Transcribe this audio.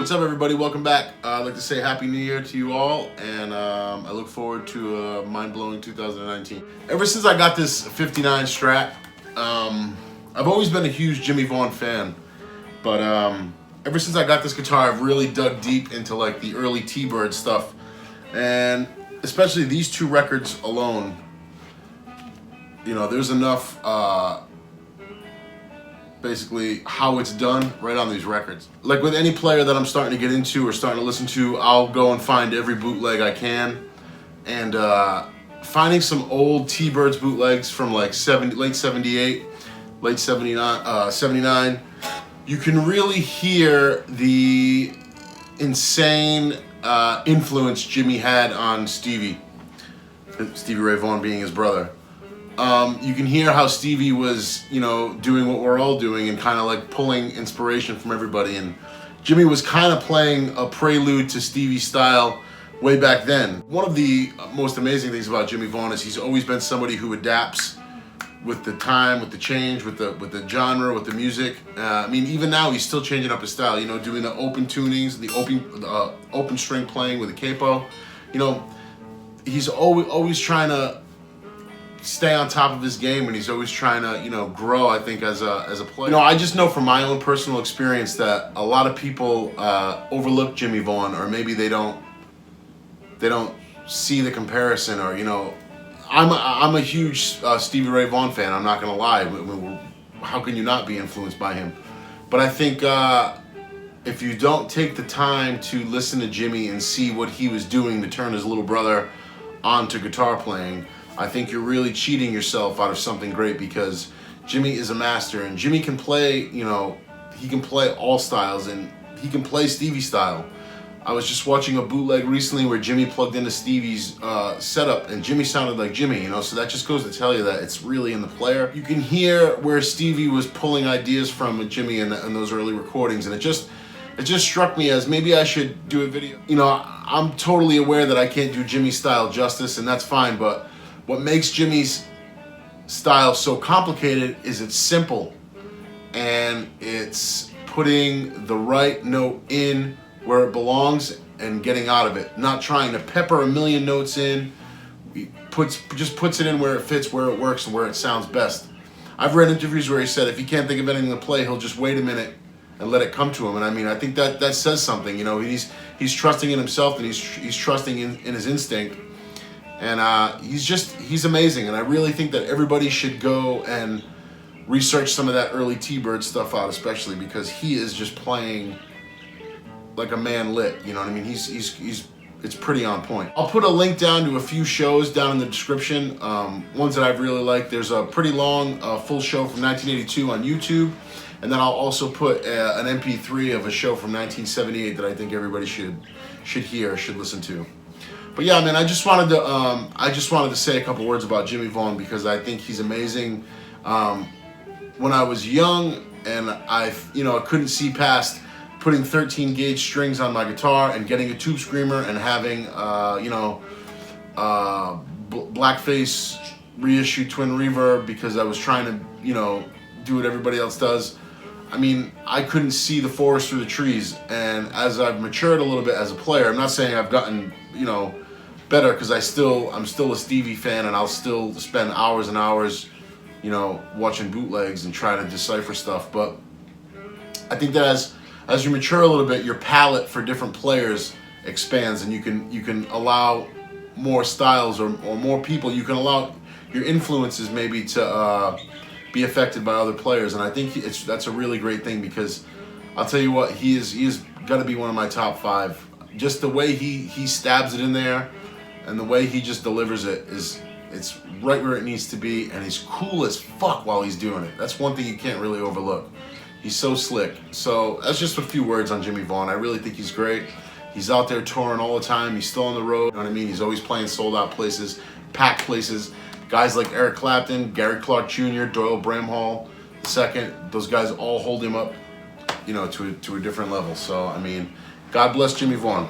What's up, everybody? Welcome back. I'd like to say Happy New Year to you all, and I look forward to a mind-blowing 2019. Ever since I got this 59 Strat, I've always been a huge Jimmie Vaughan fan, but ever since I got this guitar, I've really dug deep into like the early T-Bird stuff, and especially these two records alone. You know, there's enough basically how it's done right on these records. Like with any player that I'm starting to get into or starting to listen to, I'll go and find every bootleg I can, and finding some old T-Birds bootlegs from like late 78, late 79, you can really hear the insane influence Jimmy had on Stevie Ray Vaughan being his brother. You can hear how Stevie was, you know, doing what we're all doing and kind of like pulling inspiration from everybody. And Jimmy was kind of playing a prelude to Stevie's style way back then. One of the most amazing things about Jimmie Vaughan is he's always been somebody who adapts with the time, with the change, with the genre, with the music. I mean, even now he's still changing up his style. You know, doing the open tunings, the open string playing with the capo. You know, he's always trying to stay on top of his game, and he's always trying to, you know, grow, I think, as a player. You know, I just know from my own personal experience that a lot of people overlook Jimmie Vaughan, or maybe they don't see the comparison, or, you know, I'm a huge Stevie Ray Vaughan fan, I'm not gonna lie. How can you not be influenced by him? But I think if you don't take the time to listen to Jimmy and see what he was doing to turn his little brother onto guitar playing, I think you're really cheating yourself out of something great, because Jimmy is a master, and Jimmy can play, you know, he can play all styles, and he can play Stevie style. I was just watching a bootleg recently where Jimmy plugged into Stevie's setup, and Jimmy sounded like Jimmy, you know, so that just goes to tell you that it's really in the player. You can hear where Stevie was pulling ideas from with Jimmy in those early recordings, and it just struck me as maybe I should do a video. You know, I'm totally aware that I can't do Jimmy's style justice, and that's fine, but what makes Jimmy's style so complicated is it's simple, and it's putting the right note in where it belongs and getting out of it. Not trying to pepper a million notes in. He just puts it in where it fits, where it works, and where it sounds best. I've read interviews where he said if he can't think of anything to play, he'll just wait a minute and let it come to him. And I mean, I think that says something. You know, he's trusting in himself, and he's trusting in his instinct. And he's amazing, and I really think that everybody should go and research some of that early T-Bird stuff out, especially because he is just playing like a man lit. You know what I mean? It's pretty on point. I'll put a link down to a few shows down in the description. Ones that I've really liked. There's a pretty long full show from 1982 on YouTube, and then I'll also put an MP3 of a show from 1978 that I think everybody should listen to. But yeah, man, I just wanted to say a couple words about Jimmie Vaughan, because I think he's amazing. When I was young and I couldn't see past putting 13 gauge strings on my guitar and getting a tube screamer and having blackface reissue twin reverb, because I was trying to, you know, do what everybody else does. I mean, I couldn't see the forest through the trees, and as I've matured a little bit as a player, I'm not saying I've gotten, you know, better, because I'm still a Stevie fan, and I'll still spend hours and hours, you know, watching bootlegs and trying to decipher stuff. But I think that as you mature a little bit, your palette for different players expands, and you can allow more styles or more people. You can allow your influences maybe to be affected by other players, and I think that's a really great thing, because I'll tell you what, he is got to be one of my top 5. Just the way he stabs it in there, and the way he just delivers it it's right where it needs to be, and he's cool as fuck while he's doing it. That's one thing you can't really overlook. He's so slick. So that's just a few words on Jimmie Vaughan. I really think he's great. He's out there touring all the time. He's still on the road. You know what I mean? He's always playing sold out places, packed places. Guys like Eric Clapton, Gary Clark Jr., Doyle Bramhall II, those guys all hold him up, you know, to a different level. So, I mean, God bless Jimmie Vaughan.